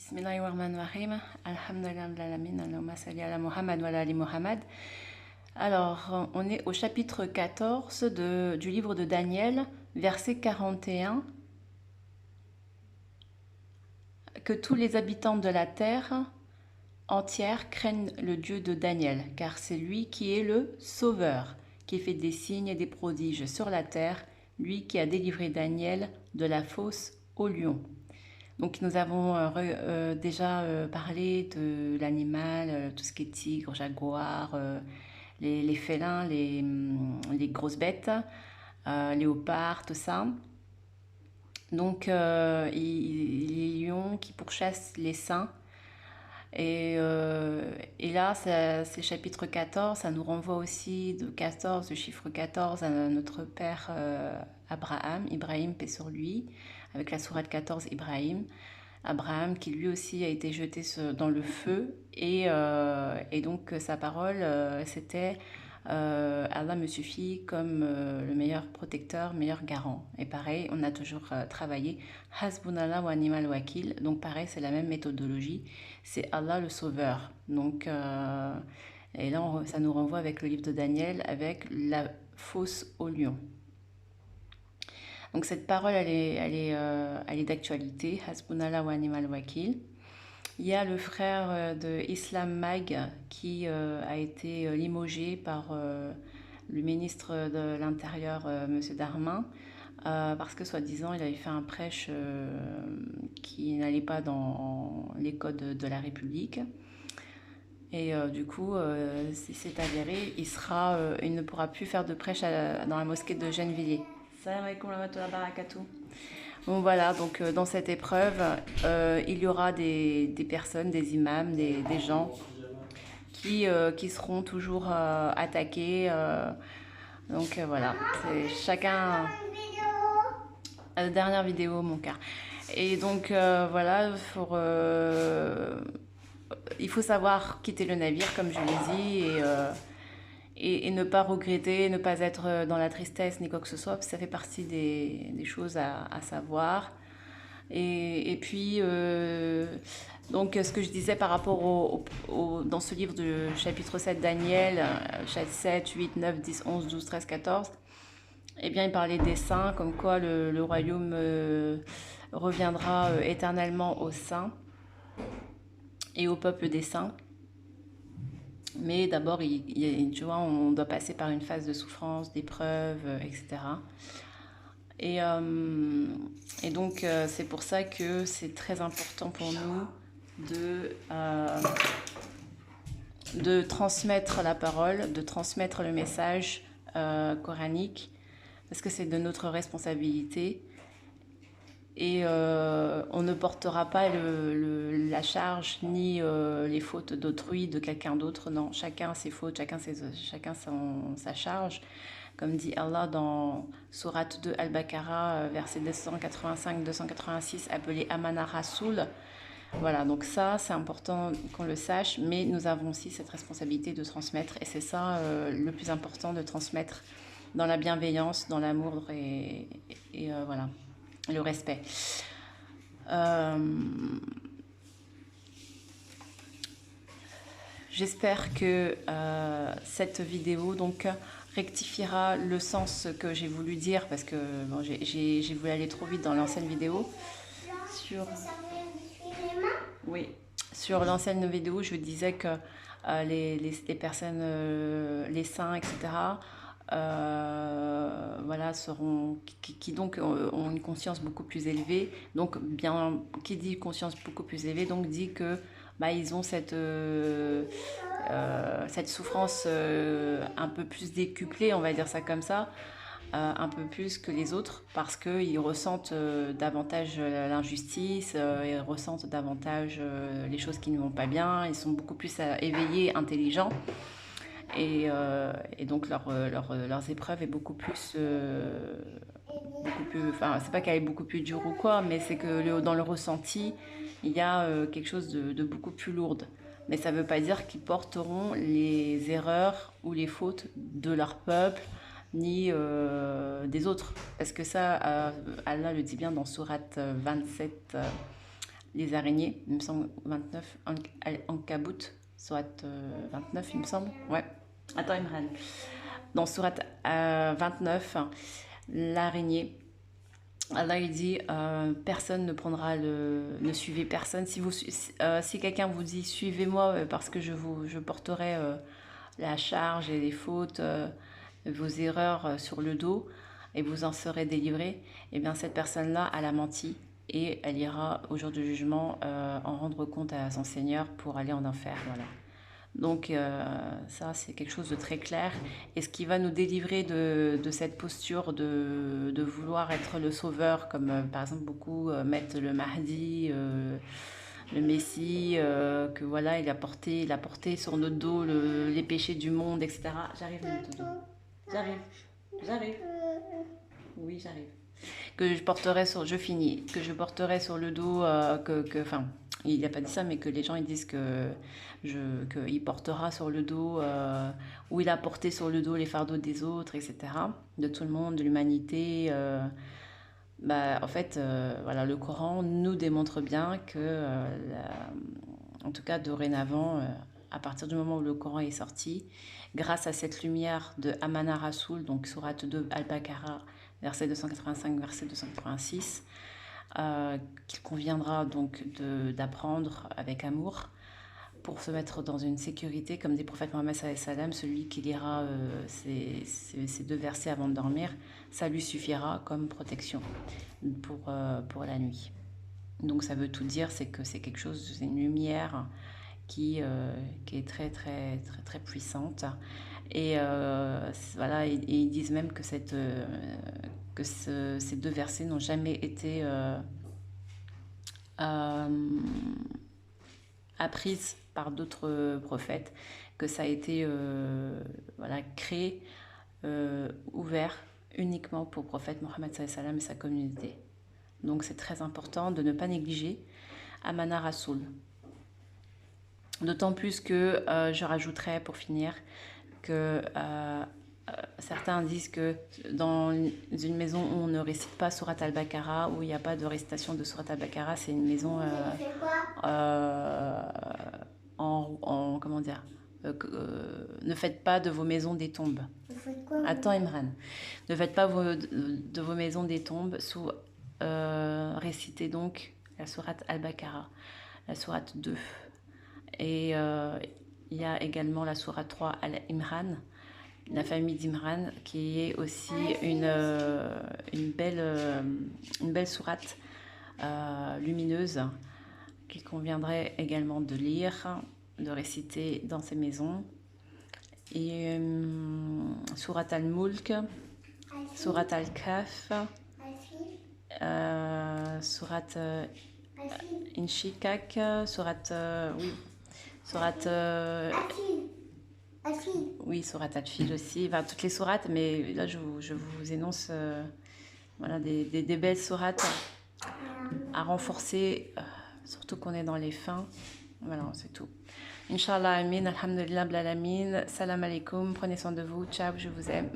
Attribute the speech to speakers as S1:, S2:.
S1: Bismillahirrahmanirrahim. Alhamdulillah, Allahumma salli ala Muhammad wa ala ali Muhammad. Alors, on est au chapitre 14 du livre de Daniel, verset 41. Que tous les habitants de la terre entière craignent le Dieu de Daniel, car c'est lui qui est le Sauveur, qui fait des signes et des prodiges sur la terre, lui qui a délivré Daniel de la fosse au lion. Donc nous avons déjà parlé de l'animal, tout ce qui est tigre, jaguar, les félins, les grosses bêtes, léopards, tout ça. Donc les lions qui pourchassent les saints. Et là, c'est chapitre 14, ça nous renvoie aussi de 14, le chiffre 14 à notre père Ibrahim, paix sur lui, avec la sourate 14, Abraham, qui lui aussi a été jeté dans le feu, et donc sa parole, c'était Allah me suffit comme le meilleur protecteur, meilleur garant. Et pareil, on a toujours travaillé Hasbunallah wa ni'mal wakil, donc pareil, c'est la même méthodologie, c'est Allah le sauveur. Donc, et là, ça nous renvoie avec le livre de Daniel, avec la fosse au lion. Donc cette parole, elle est d'actualité. Hasbunallah wa ni'mal wakil. Il y a le frère de Islam Mag qui a été limogé par le ministre de l'Intérieur, Monsieur Darmanin, parce que soi-disant il avait fait un prêche qui n'allait pas dans les codes de la République. Et du coup, si c'est avéré, il ne pourra plus faire de prêche dans la mosquée de Gennevilliers. Salam alaikum wa rahmatullahi wa barakatuh. Bon voilà, donc dans cette épreuve, il y aura des personnes, des imams, des gens qui seront toujours attaqués. Donc voilà, c'est chacun... La dernière vidéo, mon cœur. Et donc voilà, il faut savoir quitter le navire, comme je l'ai dit, et ne pas regretter, ne pas être dans la tristesse ni quoi que ce soit, parce que ça fait partie des choses à savoir. Et puis, donc ce que je disais par rapport dans ce livre de chapitre 7 Daniel, chapitre 7, 8, 9, 10, 11, 12, 13, 14, eh bien il parlait des saints, comme quoi le royaume reviendra éternellement aux saints et au peuple des saints. Mais d'abord, tu vois, on doit passer par une phase de souffrance, d'épreuve, etc. Et donc, c'est pour ça que c'est très important pour nous de transmettre la parole, de transmettre le message coranique, parce que c'est de notre responsabilité. Et on ne portera pas la charge ni les fautes d'autrui, de quelqu'un d'autre. Non, chacun ses fautes, chacun sa charge. Comme dit Allah dans Sourate 2 Al-Baqarah, verset 285-286, appelé Amana Rasoul. Voilà, donc ça, c'est important qu'on le sache, mais nous avons aussi cette responsabilité de transmettre. Et c'est ça le plus important, de transmettre dans la bienveillance, dans l'amour et voilà. Le respect. J'espère que cette vidéo donc rectifiera le sens que j'ai voulu dire, parce que bon, j'ai voulu aller trop vite dans l'ancienne vidéo. Sur l'ancienne vidéo, je disais que les personnes, les saints, etc., voilà, qui donc ont une conscience beaucoup plus élevée. Donc, qui dit conscience beaucoup plus élevée, donc dit que ils ont cette souffrance un peu plus décuplée, on va dire ça comme ça, un peu plus que les autres, parce qu'ils ressentent davantage l'injustice, ils ressentent davantage les choses qui ne vont pas bien, ils sont beaucoup plus éveillés, intelligents. Et donc leurs épreuves est beaucoup plus enfin c'est pas qu'elle est beaucoup plus dure ou quoi, mais c'est que dans le ressenti il y a quelque chose de beaucoup plus lourde, mais ça veut pas dire qu'ils porteront les erreurs ou les fautes de leur peuple ni des autres, parce que ça Allah le dit bien dans sourate 27 les araignées, il me semble 29, Ankabut, soit 29, il me semble. Ouais. Attends, Imran. Dans Surat 29, l'araignée, Allah il dit personne ne prendra ne suivez personne. Si quelqu'un vous dit suivez-moi parce que je porterai la charge et les fautes, vos erreurs sur le dos et vous en serez délivrés, et bien cette personne-là, elle a menti et elle ira au jour du jugement en rendre compte à son Seigneur pour aller en enfer. Voilà. Donc ça, c'est quelque chose de très clair. Et ce qui va nous délivrer de cette posture de vouloir être le sauveur, comme par exemple beaucoup mettent le Mahdi, le Messie, que voilà, il a porté sur notre dos les péchés du monde, etc. J'arrive, notre dos. J'arrive. Oui, j'arrive. Que je porterai sur, je finis, que je porterai sur le dos, enfin, il n'a pas dit ça, mais que les gens ils disent qu'il portera sur le dos, ou il a porté sur le dos les fardeaux des autres, etc., de tout le monde, de l'humanité. En fait, voilà, le Coran nous démontre bien que, en tout cas dorénavant, à partir du moment où le Coran est sorti, grâce à cette lumière de Amana Rasoul, donc Sourate 2 Al-Baqarah, verset 285, verset 286, qu'il conviendra donc d'apprendre avec amour pour se mettre dans une sécurité, comme dit le prophète Mohammed sallam, celui qui lira ces deux versets avant de dormir, ça lui suffira comme protection pour la nuit. Donc ça veut tout dire, c'est que c'est quelque chose, c'est une lumière qui est très très très très puissante. Et voilà, et ils disent même que ces deux versets n'ont jamais été apprises par d'autres prophètes, que ça a été voilà, créé, ouvert uniquement pour le prophète Mohammed sallam et sa communauté. Donc c'est très important de ne pas négliger Amana Rasoul. D'autant plus que je rajouterais pour finir que certains disent que dans une maison où on ne récite pas Surat al-Baqarah, où il n'y a pas de récitation de Surat al-Baqarah, c'est une maison comment dire, ne faites pas de vos maisons des tombes. Attends Imran, ne faites pas de vos maisons des tombes récitez donc la Surat al-Baqarah, la Surat 2. Et il y a également la Sourate 3 Al-Imran, la famille d'Imran, qui est aussi une belle sourate lumineuse qu'il conviendrait également de lire, de réciter dans ces maisons. Et Sourate Al-Mulk, Sourate Al-Kaf, Sourate Inshikak, Sourate... oui. Sourate oui, Sourate Al-Fil aussi, enfin, toutes les sourates, mais là je vous énonce voilà, des belles sourates à renforcer, surtout qu'on est dans les fins. Voilà, c'est tout. Inch'Allah, amin, alhamdulillah, blalamin, salam alaikum, prenez soin de vous, ciao, je vous aime.